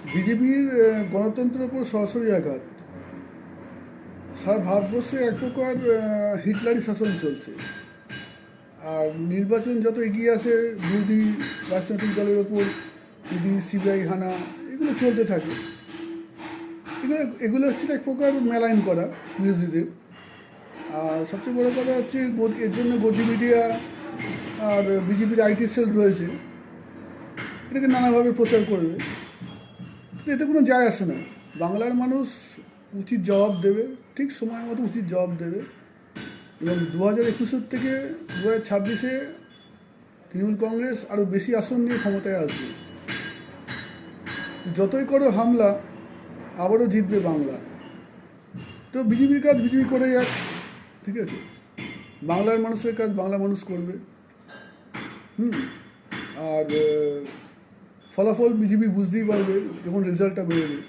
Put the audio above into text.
বিজেপির গণতন্ত্রের উপর সরাসরি আঘাত। সারা ভারতবর্ষে এক প্রকার হিটলারি শাসন চলছে। আর নির্বাচন যত এগিয়ে আসে বিরোধী রাজনৈতিক দলের ওপর ইডি সিবিআই হানা এগুলো চলতে থাকে। এগুলো হচ্ছে এক প্রকার মেলাইন করা বিরোধীদের। আর সবচেয়ে বড় কথা হচ্ছে এর জন্য গদি মিডিয়া আর বিজেপির আইটি সেল রয়েছে, এটাকে নানাভাবে প্রচার করবে। কিন্তু এতে কোনো যায় আসে না। বাংলার মানুষ উচিত জবাব দেবে, ঠিক সময় মতো উচিত জবাব দেবে। এবং 2021 থেকে 2026 তৃণমূল কংগ্রেস আরও বেশি আসন নিয়ে ক্ষমতায় আসবে। যতই করো হামলা, আবারও জিতবে বাংলা। তো বিজেপির কাজ বিজেপি করে যাক, ঠিক আছে। বাংলার মানুষের কাজ বাংলা মানুষ করবে। আর ফলাফল বিজেপি বুঝতেই পারবে যখন রেজাল্টটা বেরোবে।